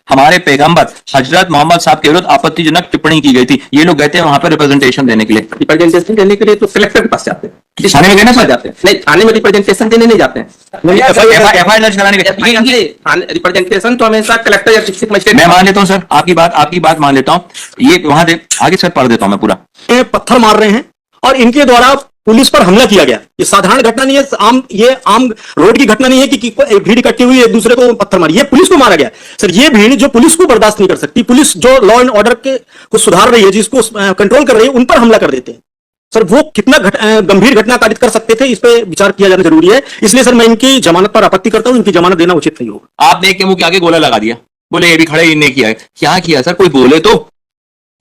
हमारे पैगंबर हजरत मोहम्मद साहब के विरुद्ध आपत्तिजनक टिप्पणी की गई थी। ये लोग गए थे वहां पर रिप्रेजेंटेशन देने के लिए। रिप्रेजेंटेशन देने के लिए तो कलेक्टर के पास जाते हैं, थाने में गए ना सर? जाते हैं नहीं, थाने में रिप्रेजेंटेशन देने नहीं जाते हैं। एफआईआर दर्ज कराने के रिप्रेजेंटेशन तो हमेशा कलेक्टर या डिस्ट्रिक्ट मजिस्ट्रेट। मैं मान लेता हूँ सर, आपकी बात मान लेता हूँ। ये वहां आगे सर पढ़ देता हूँ मैं पूरा। पत्थर मार रहे हैं और इनके द्वारा पुलिस पर हमला किया गया। ये साधारण घटना नहीं है, ये आम रोड की घटना नहीं है कि भीड़ इकट्ठी हुई एक दूसरे को पत्थर मारी। ये पुलिस को मारा गया सर। ये भीड़ जो पुलिस को बर्दाश्त नहीं कर सकती, पुलिस जो लॉ एंड ऑर्डर के को सुधार रही है, जिसको कंट्रोल कर रही है, उन पर हमला कर देते हैं सर। वो कितना गंभीर घटना कारित कर सकते थे, इस पे विचार किया जाना जरूरी है। इसलिए सर मैं इनकी जमानत पर आपत्ति करता हूं। इनकी जमानत देना उचित नहीं होगा। आपने एक के मुंह के आगे गोला लगा दिया, बोले ये भी खड़े इनने किया है। क्या किया सर? कोई बोले तो।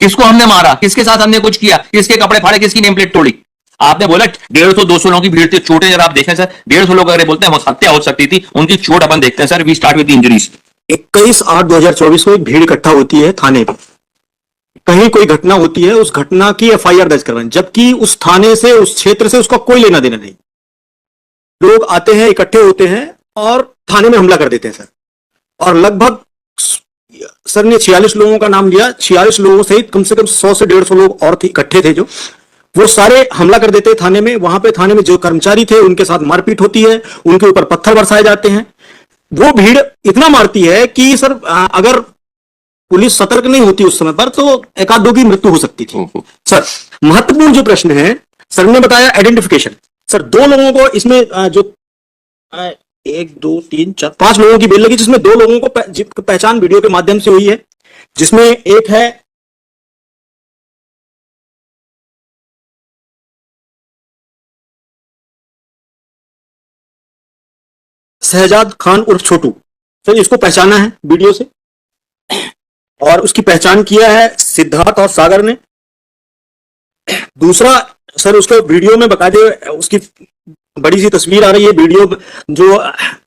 किसको हमने मारा? किसके साथ हमने कुछ किया? किसके कपड़े फाड़े? किसकी नेम प्लेट तोड़ी? आपने बोला 150-200 लोगों की भीड़ थी। चोटें जरा आप देखें सर, 150 लोग अगर बोलते हैं हत्या हो सकती थी, उनकी चोट अपन देखते हैं sir. We start with injuries. 21/8/2024 को एक भीड़ इकट्ठा होती है थाने पर, कहीं कोई घटना होती है, उस घटना की एफआईआर दर्ज करवाएं, जबकि उस थाने से, उस क्षेत्र से उसका कोई लेना देना नहीं। लोग आते हैं, इकट्ठे होते हैं और थाने में हमला कर देते हैं सर। और लगभग सर ने 46 लोगों का नाम लिया। 46 लोगों सहित कम से कम 100 से 150 लोग और इकट्ठे थे, जो वो सारे हमला कर देते हैं थाने में। वहां पे थाने में जो कर्मचारी थे उनके साथ मारपीट होती है, उनके ऊपर पत्थर बरसाए जाते हैं। वो भीड़ इतना मारती है कि सर अगर पुलिस सतर्क नहीं होती उस समय पर तो एक आध दो की मृत्यु हो सकती थी सर। महत्वपूर्ण जो प्रश्न है सर ने बताया आइडेंटिफिकेशन। सर 2 लोगों को इसमें जो 1 2 3 4 5 लोगों की बेल लगी, जिसमें 2 लोगों को पहचान वीडियो के माध्यम से हुई है, जिसमें एक है शहजाद खान उर्फ छोटू। सर इसको पहचाना है वीडियो से और उसकी पहचान किया है सिद्धार्थ और सागर ने। दूसरा सर उसके वीडियो में बकायदे उसकी बड़ी सी तस्वीर आ रही है। वीडियो जो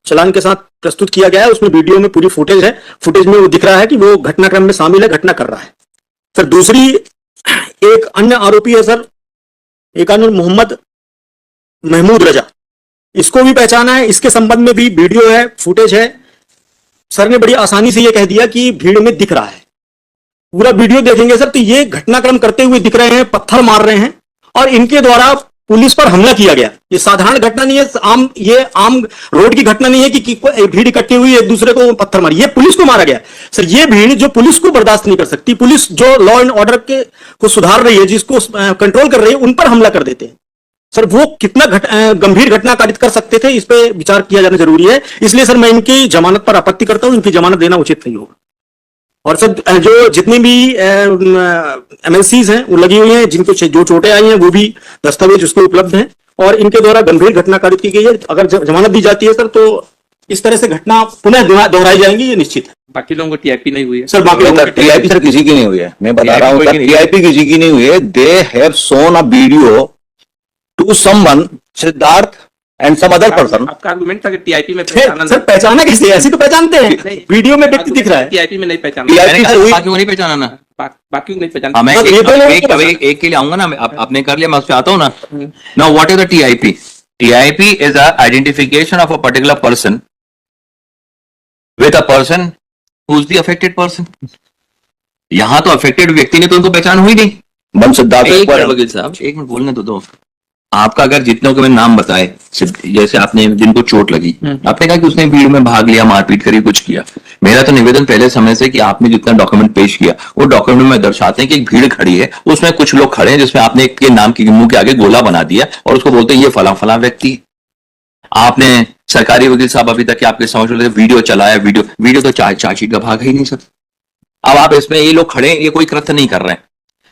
चलान के साथ प्रस्तुत किया गया है, उसमें वीडियो में पूरी फुटेज है। फुटेज में वो दिख रहा है कि वो घटनाक्रम में शामिल है, घटना कर रहा है सर। दूसरी एक अन्य आरोपी है सर, एक अन्य मोहम्मद महमूद रजा, इसको भी पहचाना है। इसके संबंध में भी वीडियो है, फुटेज है। सर ने बड़ी आसानी से यह कह दिया कि भीड़ में दिख रहा है। पूरा वीडियो देखेंगे सर तो ये घटनाक्रम करते हुए दिख रहे हैं, पत्थर मार रहे हैं और इनके द्वारा पुलिस पर हमला किया गया। ये साधारण घटना नहीं है, ये आम रोड की घटना नहीं है कि भीड़ इकट्ठी हुई एक दूसरे को पत्थर मारी। ये पुलिस को मारा गया सर। ये भीड़ जो पुलिस को बर्दाश्त नहीं कर सकती, पुलिस जो लॉ एंड ऑर्डर के को सुधार रही है, जिसको कंट्रोल कर रही है, उन पर हमला कर देते हैं सर। वो कितना गंभीर घटना कारित कर सकते थे, इस पे विचार किया जाना जरूरी है। इसलिए सर मैं इनकी जमानत पर आपत्ति करता हूं। इनकी जमानत देना उचित नहीं होगा। और सर जो जितनी भी एमएलसीज हैं वो लगी हुई हैं, जिनको जो चोटें आई हैं वो भी दस्तावेज उसमें उपलब्ध हैं और इनके द्वारा गंभीर घटना कारित की गई है। अगर जमानत दी जाती है सर तो इस तरह से घटना पुनः दोहराई जाएंगी, ये निश्चित है। बाकी लोगों को टीआईपी नहीं हुई है सर। बाकी लोगों को टीआईपी सर किसी की नहीं हुई है, मैं बता रहा हूँ सर, टीआईपी किसी की नहीं हुई है। They have shown a video to someone, Siddharth and some other person. आपका आर्गुमेंट था कि टीआईपी में सर पहचाना कैसे? ऐसी तो पहचानते हैं, वीडियो में व्यक्ति दिख रहा है। टीआईपी में नहीं पहचाना, बाकी को नहीं पहचाना ना, बाकी को नहीं पहचाना। मैं एक के लिए आऊंगा ना, आपने कर लिया, मैं उस पर आता हूँ ना। Now what is the TIP? TIP is a identification of a particular person with a person who is the affected person. यहां तो अफेक्टेड व्यक्ति ने तो उनको पहचान हुई नहीं। वकील साहब एक मिनट बोलने तो दो। आपका अगर जितनों के मैंने नाम बताए, जैसे आपने जिनको चोट लगी, आपने कहा कि उसने भीड़ में भाग लिया, मारपीट करी, कुछ किया। मेरा तो निवेदन पहले समय से कि आपने जितना डॉक्यूमेंट पेश किया वो डॉक्यूमेंट में दर्शाते हैं कि एक भीड़ खड़ी है, उसमें कुछ लोग खड़े हैं, जिसमें आपने एक के नाम के मुंह के आगे गोला बना दिया और उसको बोलते हैं ये फला फला व्यक्ति। आपने सरकारी वकील साहब अभी तक आपके समझ लो वीडियो चलाया, वीडियो तो चार्जशीट का भाग ही नहीं सर। अब आप इसमें ये लोग खड़े हैं, ये कोई कृत्य नहीं कर रहे हैं,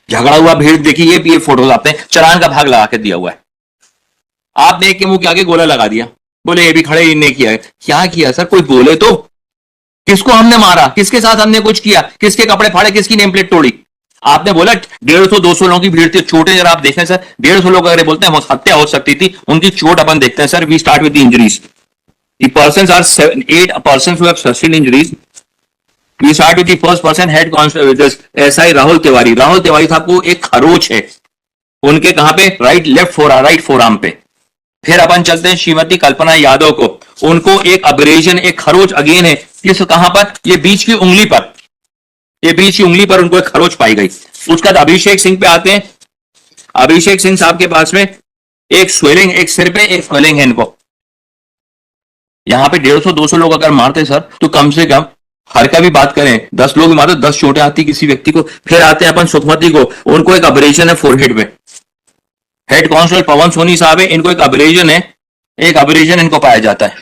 झगड़ा हुआ भीड़ देखिए, ये फोटोज आपने चालान का भाग लगा के दिया हुआ है। आपने एक के मुंह के आगे गोला लगा दिया, बोले ये भी खड़े इनने किया है। क्या किया सर? कोई बोले तो। किसको हमने मारा? किसके साथ हमने कुछ किया? किसके कपड़े फाड़े? किसकी नेम प्लेट तोड़ी? आपने बोला 150-200 लोगों की भीड़ थी। चोटें जरा आप देखें सर, 150 लोग अगर बोलते हैं हत्या हो सकती थी, उनकी चोट अपन देखते हैं sir. We start with the injuries. The persons are 8 persons who have sustained injuries. We start with the first person, head constable SI Rahul Tiwari. Rahul Tiwari साहब को एक खरोच है उनके कहां पे? राइट फोर आर्म पे। फिर अपन चलते हैं श्रीमती कल्पना यादव को, उनको एक अब्रेजन, एक खरोच अगेन है, किस कहां पर, ये बीच की उंगली पर, ये बीच की उंगली पर उनको एक खरोच पाई गई। उसके बाद अभिषेक सिंह पे आते हैं। अभिषेक सिंह साहब के पास में एक स्वेलिंग, एक सिर पे एक स्वेलिंग है इनको। यहां पे 150-200 लोग अगर मारते सर, तो कम से कम हर का भी बात करें 10 लोग मारते 10 चोटें आती किसी व्यक्ति को। फिर आते हैं अपन सुखमती को, उनको एक अब्रेजन है फोरहेड पे। हेड कांस्टेबल पवन सोनी साहब है, इनको एक अब्रेजन है, एक अब्रेजन इनको पाया जाता है।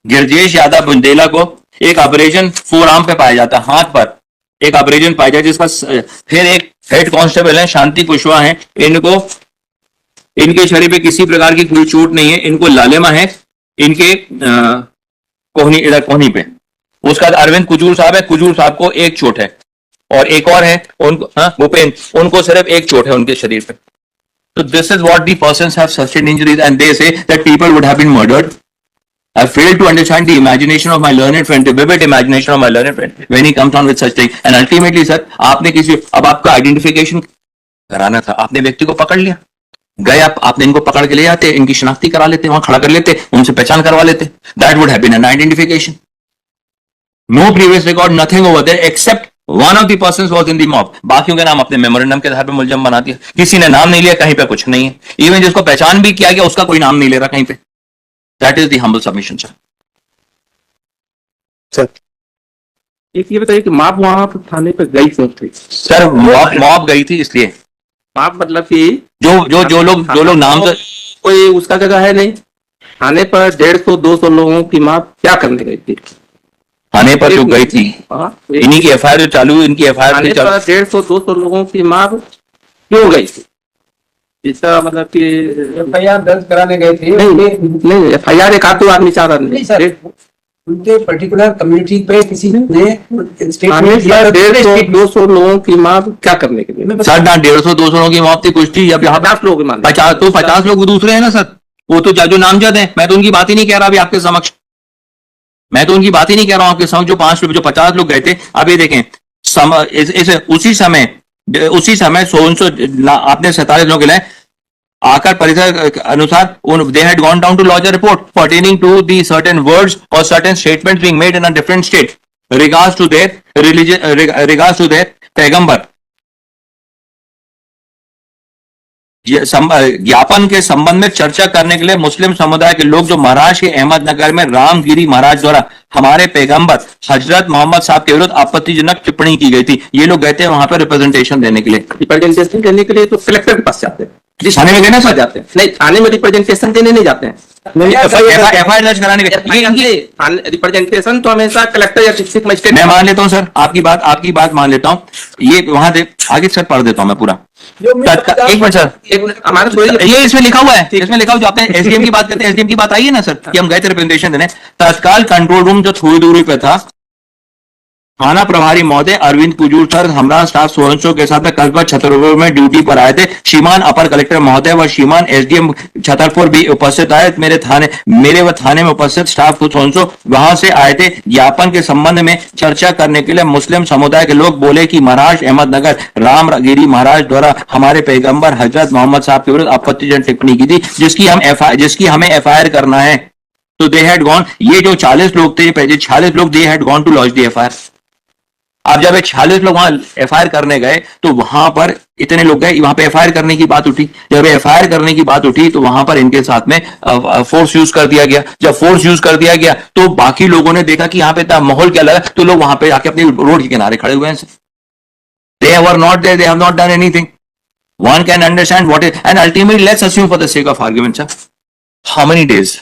गिरजेश यादव बुंदेला को एक अब्रेजन फोर आर्म पे पाया जाता है, हाथ पर एक अब्रेजन पाया जाता है जिसका। फिर एक हेड कांस्टेबल है शांति कुशवाहा है, इनको, इनके शरीर पे किसी प्रकार की कोई चोट नहीं है, इनको लालिमा है इनके कोहनी, इधर कोहनी पे। उसके बाद अरविंद कुजूर साहब है, कुजूर साहब को एक चोट है, और एक और है उनको, भूपेन, उनको सिर्फ एक चोट है उनके शरीर पे। So this is what the persons have sustained injuries, and they say that people would have been murdered. I fail to understand the imagination of my learned friend, the vivid imagination of my learned friend when he comes on with such thing. And ultimately, sir, आपने किसी, अब आपका identification कराना था, आपने व्यक्ति को पकड़ लिया, गए आपने इनको पकड़ के ले जाते, इनकी शिनाख्ती करा लेते, वहां खड़ा कर लेते, उनसे पहचान करवा लेते. That would have been an identification. No previous record, nothing over there except one of the persons was in the mob. बाकियों के नाम अपने मेमोरेंडम के आधार पर मुलजम बना दिया. किसी ने नाम नहीं लिया, कहीं पे कुछ नहीं है. इवन जिसको पहचान भी किया गया उसका कोई नाम नहीं ले रहा कहीं पे. That is the humble submission, sir. Sir एक ये बताइए कि माप वहां पर थाने पे गई क्यों थी? सर मॉब गई थी इसलिए. माप मतलब कि जो लोग नाम से, कोई उसका जगह है नहीं. थाने पर 150-200 लोगों की माप क्या करने गई थी? थाने पर जो गई थी, हाँ, इन्हीं की एफआईआर जो चालू है, इनकी एफआईआर थाने पर 150-200 लोगों की माप क्यों गई थी? इसका मतलब कि एफआईआर दर्ज कराने गए थे। नहीं एफआईआर एक आध आदमी चाह रहा नहीं सर, उनके पर्टिकुलर कम्युनिटी पे किसी ने थाने पर 150-200 लोगों की माप क्या करने के लिए? सर ना 150-200 लोगों की मौत थी कुछ थी, अब यहाँ 50 लोग मान 50 लोग दूसरे हैं ना सर, वो तो जो नामजद है. मैं तो उनकी बात ही नहीं कह रहा अभी आपके समक्ष, मैं तो उनकी बात ही नहीं कह रहा हूं आपके समक्ष. जो 50 लोग गए थे, अब ये देखें उसी समय 100 आपने 47 लोग गिलाए आकर परिसर के अनुसार they had gone down to lodge a report pertaining to the certain words और certain statements being made in a different state regards to their religion, regards to their पैगंबर. ज्ञापन के संबंध में चर्चा करने के लिए मुस्लिम समुदाय के लोग जो महाराष्ट्र के अहमदनगर में रामगिरी महाराज द्वारा हमारे पैगंबर हजरत मोहम्मद साहब के विरुद्ध आपत्तिजनक टिप्पणी की गई थी, ये लोग गए थे वहां पर रिप्रेजेंटेशन देने के लिए. रिप्रेजेंटेशन देने के लिए तो कलेक्टर के पास जाते हैं. थाने में गए ना सर? जाते हैं नहीं, थाने में रिप्रेजेंटेशन देने नहीं जाते हैं. एफआईआर दर्ज कराने के रिप्रेजेंटेशन तो हमेशा कलेक्टर या डिस्ट्रिक्ट मजिस्ट्रेट. मैं मान लेता हूं सर आपकी बात मान लेता हूं. ये वहां दे आगे सर पढ़ देता हूं मैं पूरा. एक मिनट सर, हमारे ये इसमें लिखा हुआ है, इसमें लिखा हुआ जो आपने एसडीएम की बात करते हैं, एसडीएम की बात आई है ना सर कि हम गए थे रिप्रेजेंटेशन देने. तत्काल कंट्रोल रूम जो थोड़ी दूरी पे था, थाना प्रभारी महोदय अरविंद कुजूर सर हमरा स्टाफ सोहनसो के साथ में कस्बा छतरपुर में ड्यूटी पर आए थे. श्रीमान अपर कलेक्टर महोदय व श्रीमान एसडीएम छतरपुर भी उपस्थित आए. मेरे व थाने में उपस्थित स्टाफ को सोहनसो वहां से आए थे. ज्ञापन के संबंध में चर्चा करने के लिए मुस्लिम समुदाय के लोग बोले कि महाराष्ट्र अहमदनगर रामगिरी महाराज द्वारा हमारे पैगंबर हजरत मोहम्मद साहब के विरुद्ध आपत्तिजनक टिप्पणी की थी, जिसकी हमें एफआईआर करना है. तो दे हैड गॉन, ये जो 40 लोग थे, 46 लोग, they had gone to launch the FIR. अब जब 46 लोग वहां एफआईआर करने गए तो वहां पर इतने लोग गए, वहां पे एफआईआर करने की बात उठी. जब एफआईआर करने की बात उठी तो वहां पर इनके साथ में फोर्स यूज कर दिया गया. जब फोर्स यूज कर दिया गया तो बाकी लोगों ने देखा कि यहाँ पे इतना माहौल क्या लगा, तो लोग वहां पे आके अपनी रोड के किनारे खड़े हुए हैं. They were not there, they have not done anything. One can understand what is, and ultimately let's assume for the sake of argument sir, how many days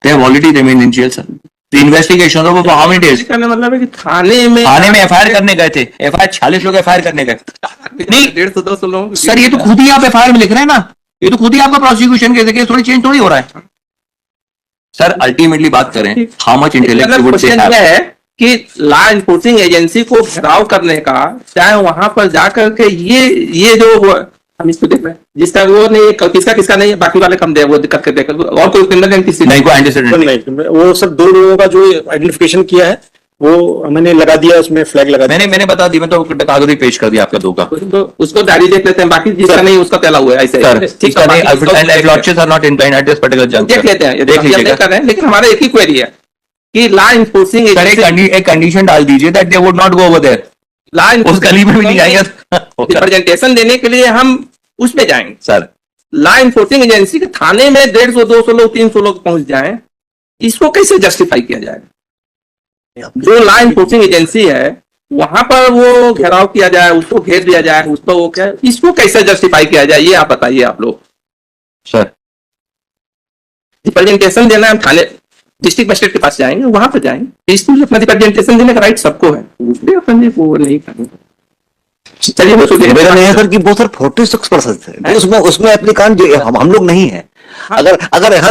they have already remained in jail sir. The investigation of how many days? मतलब है कि थाने में FIR करने गए थे. FIR 46 लोग FIR करने गए. नहीं 150-200 लोग सर, ये तो खुद ही आप एफआईआर में लिख रहे हैं ना, ये तो खुद ही आपका प्रोसिक्यूशन केस थोड़ी चेंज थोड़ी हो रहा है सर. अल्टीमेटली बात करें how much intellect would say है कि लॉ एनफोर्सिंग एजेंसी को घेराव करने का, चाहे वहां पर जाकर के ये जो हम इसको देख रहे हैं, जिसका वो नहीं, किसका नहीं है, बाकी वाले कम दे, वो दिक्कत करते और कोई क्रिमिनल एंटिटी नहीं, कोई एंटीसीडेंट नहीं. वो सर 2 लोगों का जो आइडेंटिफिकेशन किया है वो मैंने लगा दिया, उसमें फ्लैग लगा दिया। मैंने बता दी, मैं तो कागज भी पेश कर दिया आपका 2 का। उसको डायरी देख लेते हैं, बाकी जिसका नहीं उसका पहला हुआ है ऐसे। सर, ठीक है, बाकी उसको and lodges are not inclined at this particular juncture. देख लेते हैं, ये देख बाकी हम नहीं लीजिएगा कर रहे हैं, लेकिन हमारा एक ही क्वेरी है कि लॉ इन्फोर्सिंग सर, एक कंडीशन डाल दीजिए that they would not go over there, law उस गली में भी नहीं जाएंगे रिप्रेजेंटेशन देने के लिए हम उसमें जाएंगे। सर। लॉ इन्फोर्सिंग एजेंसी के थाने में 150, 200 लोग, 300 लोग पहुंच जाएं, इसको कैसे जस्टिफाई किया जाएगा? जो लॉ इन्फोर्सिंग एजेंसी है वहां पर वो घेराव किया जाए, उसको घेर दिया जाए, उस पर वो क्या, इसको कैसे जस्टिफाई किया जाए, ये आप बताइए आप लोग। सर, रिप्रेजेंटेशन देना है, हम थाने डिस्ट्रिक्ट मजिस्ट्रेट के पास जाएंगे, वहां पर जाएंगे, इसमें अपना रिप्रेजेंटेशन देने का राइट सबको है, उसने अपने वो नहीं करेंगे। चलिए वो मेरा नहीं है सर कि वो सर 46% है, उसमें एप्लीकांट जो हम लोग नहीं है। अगर यहाँ